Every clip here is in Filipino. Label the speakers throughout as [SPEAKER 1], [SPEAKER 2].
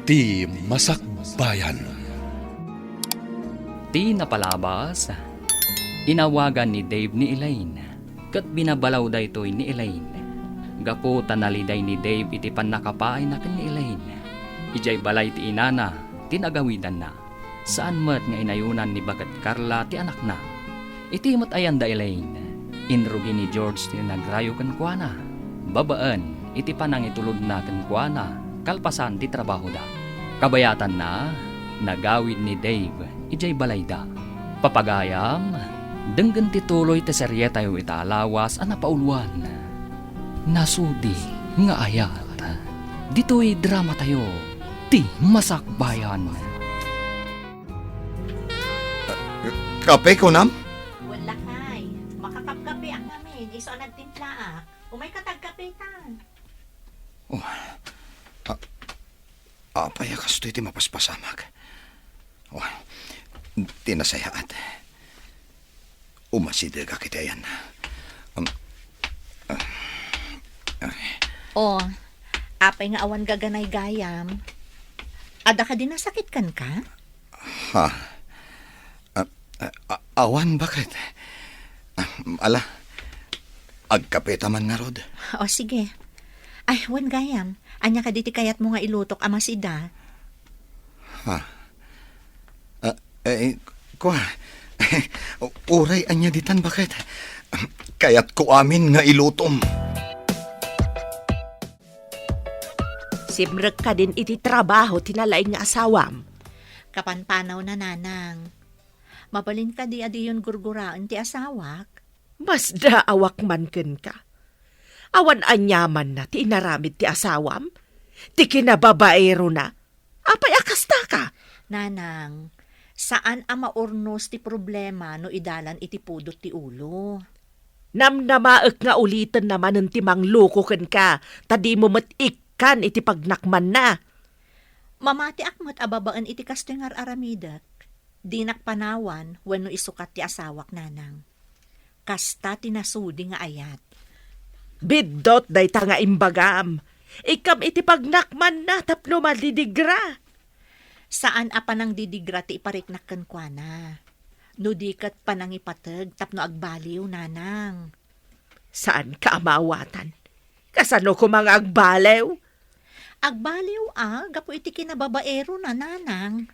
[SPEAKER 1] Ti Masakbayan.
[SPEAKER 2] Ti napalabas, inawagan ni Dave ni Elaine, kat binabalaw daytoy ni Elaine. Gapo tanaliday ni Dave iti panakapaay na ken ni Elaine. Ijay balay ti inana, tinagawidan na. Saan mat nga inayunan ni Bagat Carla ti anak na. Iti mat ayan da Elaine, inrugi ni George ti nagrayo ken kuana. Babaan, iti panang itulod na ken kuana, kalpasan ti trabaho da. Kabayatan na, nagawid ni Dave, ijay balay da. Papagayam, denggan ti tuloy ti serye tayo italawas ang napauluan. Nasudi nga ayat, dito'y drama tayo, ti Masakbayan.
[SPEAKER 3] Kape ko, Nam?
[SPEAKER 4] Wala kay. Makakapkape ang namin. Iso ang nagtimpla. Umay katagkape tan.
[SPEAKER 3] Apay akas ito iti mapaspasamag. Tinasayaat. Umasidag kita yan.
[SPEAKER 4] Apay nga awan gaganay gayam. Ada ka din nasakit kan ka?
[SPEAKER 3] Ha? Awan, bakit? Ala, agkapeta man nga, Rod.
[SPEAKER 4] O sige. Ay, wan gayam. Anya ka diti kayat mo nga ilutok amasida.
[SPEAKER 3] Ha? Kuha. Uray anya ditan, bakit? Kayat ko amin nga ilutom.
[SPEAKER 5] Simrek ka din iti trabaho tinalaing nga asawam.
[SPEAKER 4] Kapanpanaw na nanang. Mabalin ka di adi yun gurguraan ti asawak.
[SPEAKER 5] Mas daawak man ken ka. Awan anyaman na ti inaramid ti asawam. Ti kinababaero na. Apay akasta ka.
[SPEAKER 4] Nanang, saan ang maurnos ti problema no idalan iti pudot ti ulo?
[SPEAKER 5] Namnamaek nga ulitin naman ng timang loko ken ka. Tadi mo kan iti pagnakman na.
[SPEAKER 4] Mamati akmat ababaan iti kastengar aramidak. Di nakpanawan wenno isukat ti asawak nanang. Kasta tinasudi nga ayat.
[SPEAKER 5] Biddot day ta nga imbagam. Ikam iti pagnakman na tapno madidigra.
[SPEAKER 4] Saan apanang didigra ti ipariknakken kwa na? No dikat panang ipateg tapno agbaliw nanang.
[SPEAKER 5] Saan ka amawatan? Kasano ko mga agbalew?
[SPEAKER 4] Agbaliw gapo iti kinababaero na nanang.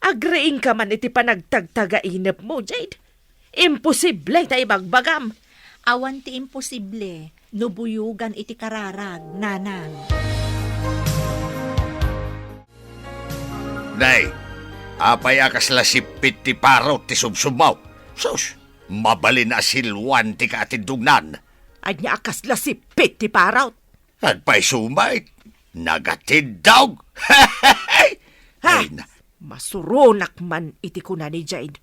[SPEAKER 5] Agreeing ka man iti panagtagtaga-inip mo, Jade. Imposible tayo bagbagam.
[SPEAKER 4] Awan ti imposible, nubuyugan iti kararag, nanang.
[SPEAKER 3] Nay, apay akas lasipit ti parot ti subsumaw. Sus, mabalin na silwan ti kaatindugnan.
[SPEAKER 5] Anya akas lasipit ti paraw.
[SPEAKER 3] At pa'y sumay, nagatid daw.
[SPEAKER 5] Ha?
[SPEAKER 3] Ay,
[SPEAKER 5] Masuronak man iti kuna ni Jade.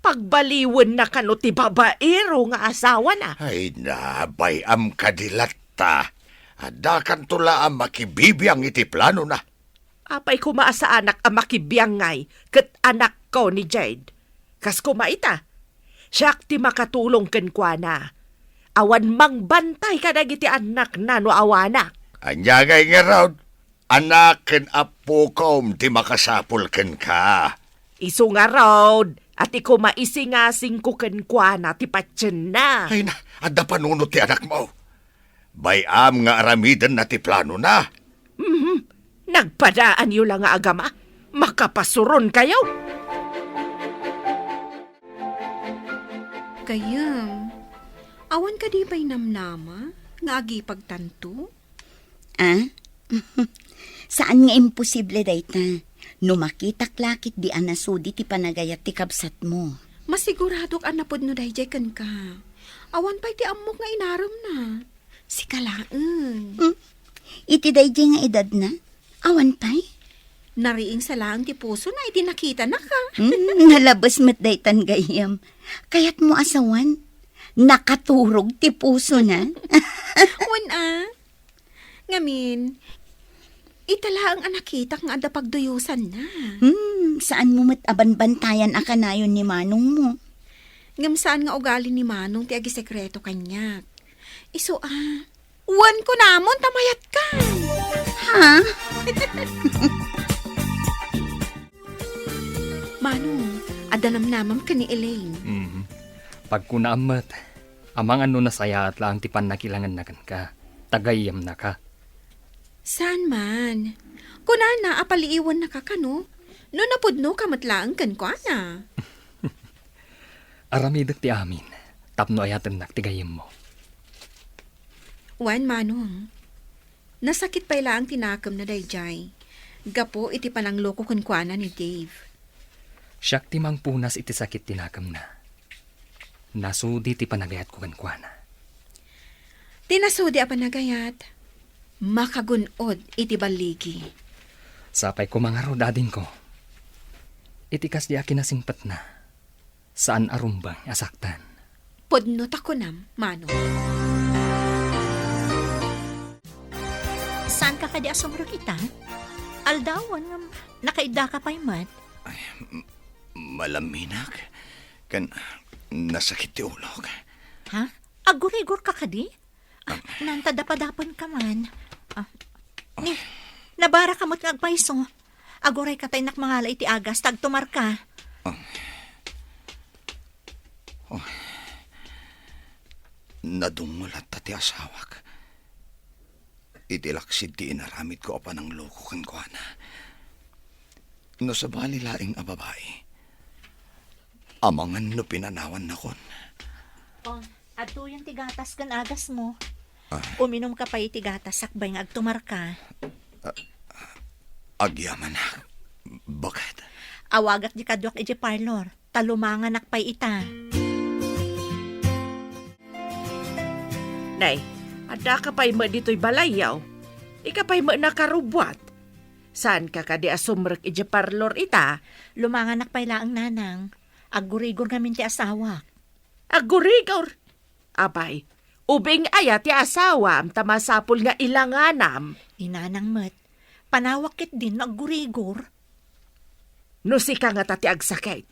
[SPEAKER 5] Pagbaliwan na kano ti babaero nga asawa na.
[SPEAKER 3] Ay bayam kadilata. Adakan tula ang makibibiyang iti plano na.
[SPEAKER 5] Apay kumaasa anak ang makibiyangay kat anak ko ni Jade. Kas kumaita, siyak ti makatulong ken kwa na. Awan mang bantay ka nagiti anak na no awanak.
[SPEAKER 3] Anyagay nga raw, anak ken apo kom ti makasapul ken ka.
[SPEAKER 5] Isu nga raod, at iko maisingasing ko ken kwa na ti patsen na.
[SPEAKER 3] Ay na, adda panunot ti anak mo. Bayam nga aramidan na ti plano na.
[SPEAKER 5] Nagpadaan yu lang nga agama. Makapasuron kayo.
[SPEAKER 6] Kayam, awan ka di ba'y namnama? Nga agi pagtanto?
[SPEAKER 7] Saan nga imposible dayta? No makitak lakit di anasudi ti panagayat ti kabsat mo.
[SPEAKER 6] Masiguradok anapod no dayjay kan ka. Awan pa'y ti amok nga inaram na. Si kalaan.
[SPEAKER 7] Iti dayjay nga edad na? Awan pa'y?
[SPEAKER 6] Nariing sa lang ti puso na iti nakita na ka.
[SPEAKER 7] Nalabas mat daytan gayam. Kayat mo asawan? Nakaturog ti puso na?
[SPEAKER 6] Wan Ngamin, itala ang anakitak nga ada pagduyusan na.
[SPEAKER 7] Saan mo mat abanbantayan akanayon ni manong mo?
[SPEAKER 6] Ngam saan nga ugali ni Manong ti agi sekreto kanyak. Iso wan ko namon tamayat ka.
[SPEAKER 7] Ha?
[SPEAKER 6] adanam-namam ka ni Elaine.
[SPEAKER 2] Pag kunaamat, amang ano nasaya at lang tipan na kilangan na ka. Tagayam na ka.
[SPEAKER 6] Saan man? Kunana, apaliiwan na ka kano? No napudno ka matlaang kan ko na.
[SPEAKER 2] Aramidak ti amin. Tapno ayatan na tigayam mo.
[SPEAKER 6] Wan manong. Nasakit pa ila ang tinakam na dayjay. Gapo iti panang loko kan ko ni Dave.
[SPEAKER 2] Siyak ti mang punas iti sakit tinakam na. Nasudi ti panagayat ko kankwana.
[SPEAKER 6] Tinasudi a panagayat. Makagunod iti baligi.
[SPEAKER 2] Sapay ko mga rodadin ko. Itikas di akin nasingpat na. Saan arumbang asaktan?
[SPEAKER 6] Podno tako nam, manong.
[SPEAKER 4] Saan ka kadi asumro kita? Aldawan nga nakaida ka pa'y mat.
[SPEAKER 3] Malaminak. Kan nasakit ti ulo.
[SPEAKER 4] Ha? Agurigor ka kadi? Nantadapadapan ka man. Ni, nabara ka mo't ngagpaiso. Aguray ka tayo nakmangala iti agas, tagtumar ka.
[SPEAKER 3] Nadungulat ti asawak. Itilaksid ti inaramid ko pa ng loko kan ko na. No sa bali laing a babae. Amangan no pinanawan na kon.
[SPEAKER 4] Adto yung tigatas kan agas mo. Uminom ka pa itigatas, sakbay nga agtumar ka.
[SPEAKER 3] Agyaman na. Bakit?
[SPEAKER 4] Awagat di kadwak iti parlor. Talumangan nakpay ita.
[SPEAKER 5] Nay, ada ka pa'y mo dito'y balayaw. Ika pa'y mo nakarubwat. Saan ka ka di asumrek iti parlor ita?
[SPEAKER 4] Lumangan nakpay laang nanang. Agurigor ngamin ti asawa.
[SPEAKER 5] Agurigor. Abay, ubing aya ti asawa am tamasapul nga ilanganam.
[SPEAKER 4] Inanang met. Panawakit din agurigor.
[SPEAKER 5] No si ka nga tati agsakit.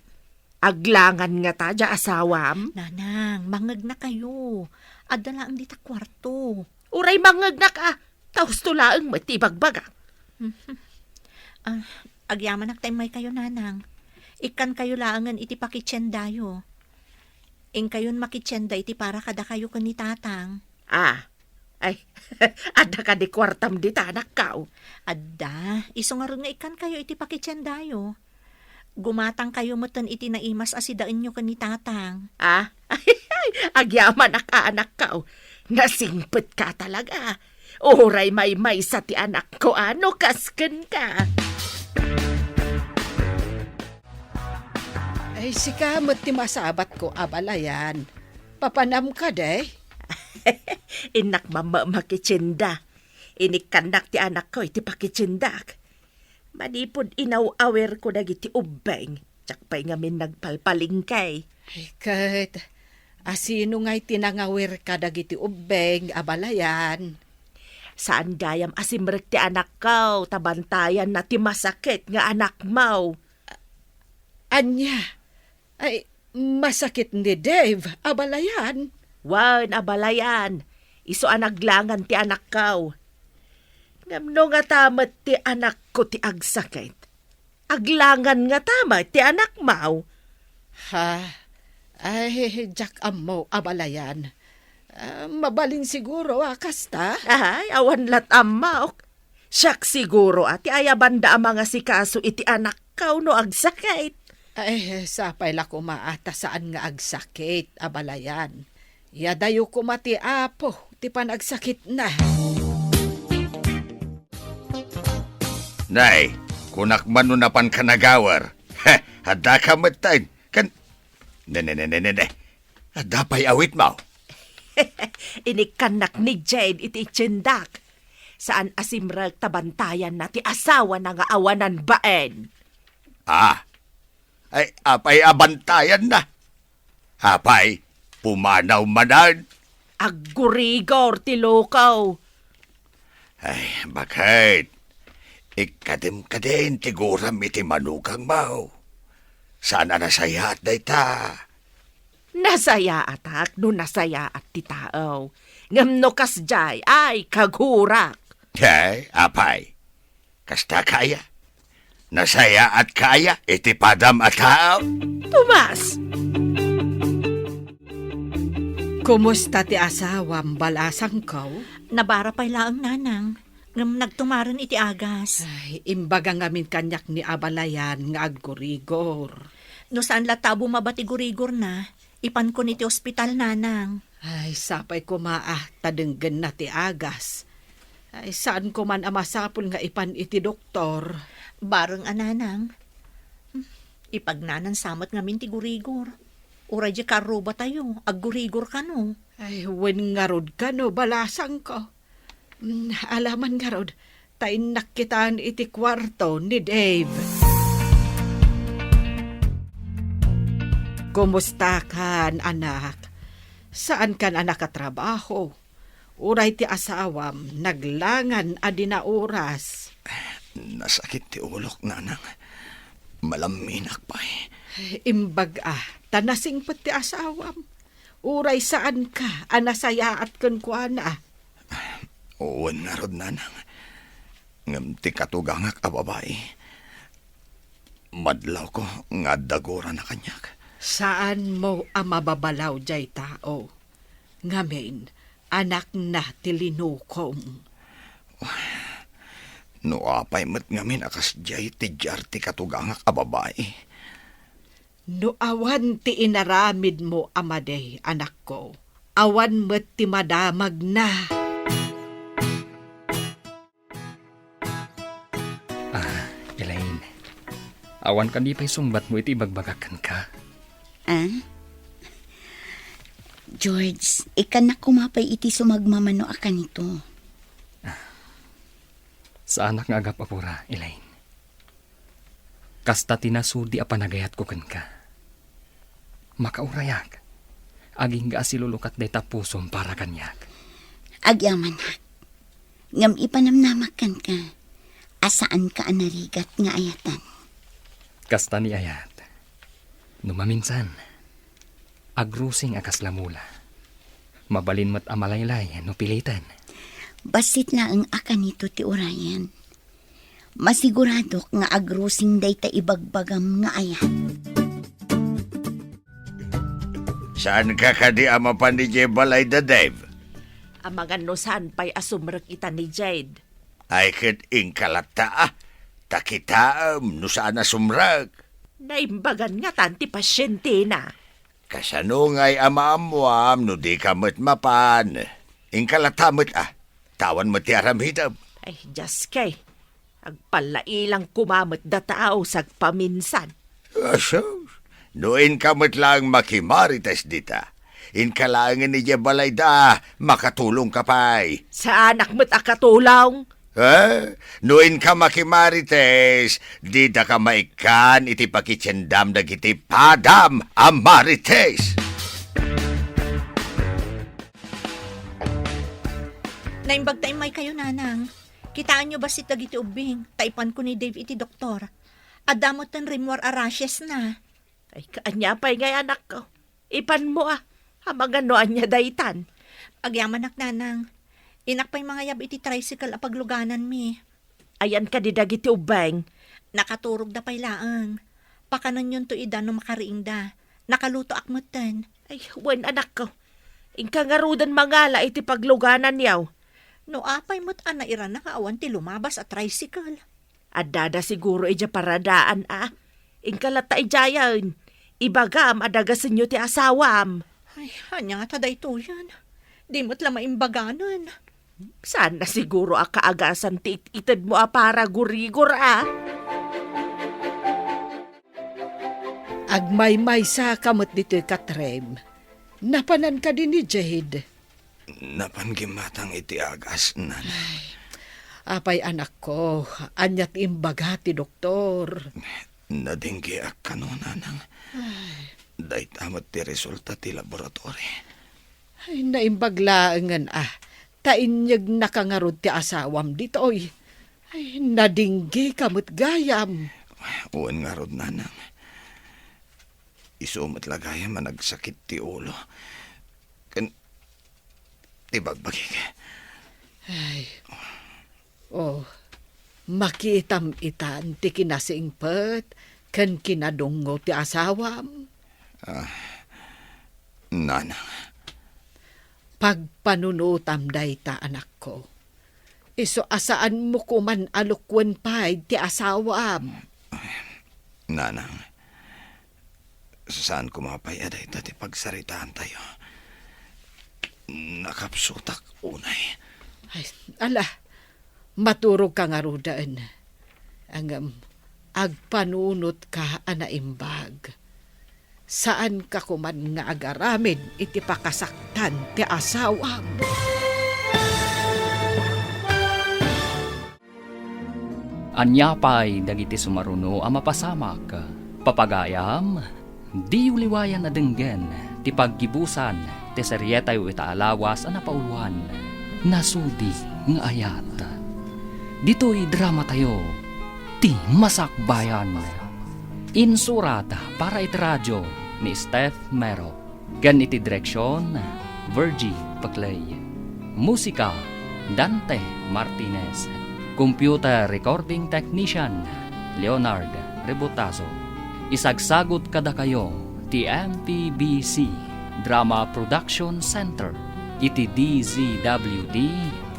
[SPEAKER 5] Aglangan nga ta dya asawam.
[SPEAKER 4] Nanang, mangag na kayo. Adala ang dita kwarto.
[SPEAKER 5] Uray mangag na ka. Taos tulaang matibagbaga.
[SPEAKER 4] Agyaman naktaymay kayo, nanang. Ikan kayo laangan iti pakitsendayo. Ing kayon makitsenda iti para kada kayo kan ni tatang.
[SPEAKER 5] Ay, ada ka di kwartam di tanak kao.
[SPEAKER 4] Adda, iso nga rin nga ikan kayo iti pakitsendayo. Gumatang kayo matan iti naimas asidaan nyo kan ni tatang.
[SPEAKER 5] Agyaman anak kao. Nasingpet ka talaga. Oray may sa ti anak ko ano kasken ka.
[SPEAKER 8] Ay, sikamot ti masabat ko, abalayan. Papanam ka, day.
[SPEAKER 5] Inak mama makitsinda. Inikanak ti anak ko iti pakitsindak. Manipod inaw-awer ko dagiti ubeng. Tsakpay ngamin nagpalpalingkay.
[SPEAKER 8] Ay, kat, asino nga'y tinangawir ka dagiti ubeng, abalayan.
[SPEAKER 5] Saan gayam asimrek ti anak ko, tabantayan na ti masakit nga anak mau.
[SPEAKER 8] Anya, ay, masakit ni Dave, abalayan.
[SPEAKER 5] Wan, abalayan. Iso anaglangan ti anak ko. Ngamno nga tamat ti anak ko ti agsakit. Aglangan nga tamat ti anak mau.
[SPEAKER 8] Ha, ay, Jack Amo, abalayan. Mabalin siguro, kasta.
[SPEAKER 5] Ay, awan lat amaok. Siyak siguro ati ayabanda ang mga sikaso iti anak ko no agsakit.
[SPEAKER 8] Ay, sapay la kumaata saan nga agsakit, abalayan. Yadayo kumati apo, ti panagsakit na.
[SPEAKER 3] Nay, kunak manunapan ka nagawar. Hada ka matay. Ne. Hada pa'y awit mo.
[SPEAKER 5] Inikanak ni Jade iti tsindak. Saan asimrag tabantayan na ti asawa na nga awanan baen.
[SPEAKER 3] Ay apay abantayan na. Apay, pumanaw manan.
[SPEAKER 5] Aggurigor ti lokaw.
[SPEAKER 3] Ay, bakit? Ikadim-kadim tiguram iti manugang mau. Sana nasaya at dayta.
[SPEAKER 5] Nasaya atak no nasaya at ti tao. Ngamno kasjay ay kagurak.
[SPEAKER 3] Kay, apay, kasta kaya. Nasaya at kaya iti padam at tao.
[SPEAKER 5] Tomas!
[SPEAKER 8] Kumusta ti asawam balasang ko?
[SPEAKER 4] Nabara pa'y laang nanang. Ngam nagtumaran iti agas.
[SPEAKER 8] Ay, imbaga ngamin kanyak ni abalayan nga agurigor.
[SPEAKER 4] No saan latabo mabati gurigor na, ipan ko niti ospital nanang.
[SPEAKER 8] Ay, sapay ko tadenggen na ti agas. Ay, saan ko man amasapul nga ipan iti doktor?
[SPEAKER 4] Bareng ananang. Ipagnanan samat ngamin ti gurigor. Uray di karuba tayo, aggurigor ka no.
[SPEAKER 8] Ay, wen nga rod ka no, balasang ko. Alaman nga rod, tain nakitaan iti kwarto ni Dave. Kumusta kan, anak? Saan kan anak katrabaho? Uray ti asawam, naglangan adina oras.
[SPEAKER 3] Nasakit ti ulok, nanang. Malaminak pa eh.
[SPEAKER 8] Imbag tanasing pati asawam. Uray saan ka, anasaya at kuana.
[SPEAKER 3] Uwan nga rod, nanang. Ngam ti katugangak a babae. Madlaw ko nga dagora na kanyak.
[SPEAKER 8] Saan mo mababalaw jay tao? Ngamin, anak na tilinukom.
[SPEAKER 3] No apay met ngamin akas jay ti jar ti katugangak a babae.
[SPEAKER 8] No awan ti inaramid mo amaday, anak ko. Awan met ti madamag na.
[SPEAKER 2] Elaine, awan ka di pa'y sumbat mo iti bagbagakan ka.
[SPEAKER 7] Ah? George, ikan na kumapay iti sumagmamano akan ito.
[SPEAKER 2] Sa anak nga agap apura, Elaine. Kasta tinasudi a panagayat ko kan ka. Makaurayak. Aging ga asilulukat day tapusom para kanyak.
[SPEAKER 7] Agyaman hak. Ngam ipanamnamakan ka. Asaan ka anarigat nga ayatan.
[SPEAKER 2] Kasta ni ayat. Numaminsan. Agrusing akas lamula. Mabalin mat amalaylay no pilitan.
[SPEAKER 7] Basit na ang akan ito ti urayan. Masigurado nga agrusing day ta ibagbagam nga ayat.
[SPEAKER 3] Saan ka kadi amapan ni Balay da Dave?
[SPEAKER 5] Amangan no saan pa'y asumrek ita ni Jade.
[SPEAKER 3] Ay ket ingkalata takitaam no saan na sumrag.
[SPEAKER 5] Naimbagan nga tanti pasyente na.
[SPEAKER 3] Kasano nga'y amaamuam no di ka met mapan. Ingkalata met tawan met ti aramhidam.
[SPEAKER 5] Ay, just kay. Agpalailang kumamot da tao sa paminsan.
[SPEAKER 3] Aso, noin ka met lang makimarites dita. Inkalangan ni Balay da, makatulong ka pa'y.
[SPEAKER 5] Sa anak mo't akatulaw.
[SPEAKER 3] Noin ka makimarites, di da ka maikan iti pakitsendam dagiti padam amarites.
[SPEAKER 4] Naimbag tayo may kayo nanang. Kitaan nyo ba si dagiti ubing? Taipan ko ni Dave iti doktor. Adamot ng rimwar arashes na.
[SPEAKER 5] Ay, kaanya pa'y ngay anak ko. Ipan mo hamaganoan niya daytan.
[SPEAKER 4] Agyaman nanang. Inak pa'y mga yab iti tricycle apagluganan mi.
[SPEAKER 5] Ayan ka di dagiti ubeng.
[SPEAKER 4] Nakaturog da pa'y laang. Pakanan yun to ida no makariing da. Nakaluto akmutan.
[SPEAKER 5] Ay, wen anak ko. Ingka ngarudan mangala iti pagluganan yaw.
[SPEAKER 4] No apay mo't iran na kaawan ti lumabas at tricycle.
[SPEAKER 5] Adada siguro ija paradaan Ingka lata ijayan. Ibagam adagasin nyo ti asawam.
[SPEAKER 4] Ay, hanya nga taday to yan. Di mo't lama imbaganan.
[SPEAKER 5] Sana siguro kaagasan ti itid mo para gurigor
[SPEAKER 8] Agmay-may sa kamot dito'y katrem. Napanan ka din ni Jade.
[SPEAKER 3] Napanggimatang iti agas, nanay.
[SPEAKER 8] Apay anak ko, anyat imbaga ti doktor.
[SPEAKER 3] Nadinggi ak nanang. Day tamat ti resulta ti laboratory.
[SPEAKER 8] Ay, naimbaglaangan tainyag nakangarod ti asawam dito'y. Ay, nadinggi kamot gayam.
[SPEAKER 3] Uwan nga rod, nanang. Isumat lagayam managsakit ti ulo. Tibagbagi ka.
[SPEAKER 8] Ay, makitam itan ti kinasingpet. Ken kinadungo ti asawam.
[SPEAKER 3] Nanang,
[SPEAKER 8] Pagpanunutam dayta anak ko. Iso asaan mo kuman alukwen pay ti asawam.
[SPEAKER 3] nanang, saan kumapay aday ti pagsaritaan tayo? Nakapsutak unay.
[SPEAKER 8] Ay, ala, maturog ka nga rudaan. Ang agpanunot ka anaimbag. Saan ka kuman nga agaramin iti pakasaktan ti asawam.
[SPEAKER 2] Anyapay dagiti sumaruno a mapasamak. Papagayam, di uliwayan na denggen ti paggibusan ti seryetay itaalawas a napauluan. Nasudi nga ayat. Dito'y drama tayo, ti Masakbayan. Insurata para iti radyo ni Steph Mero. Gan iti direksyon, Virgie Paclay. Musika, Dante Martinez. Computer Recording Technician, Leonard Rebutazo. Isagsagot kada kayo, ti MPBC Drama Production Center, iti DZWD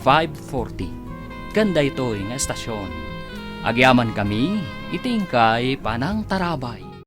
[SPEAKER 2] 540. Ganda ito'y nga estasyon. Agyaman kami, itingkay panang tarabay.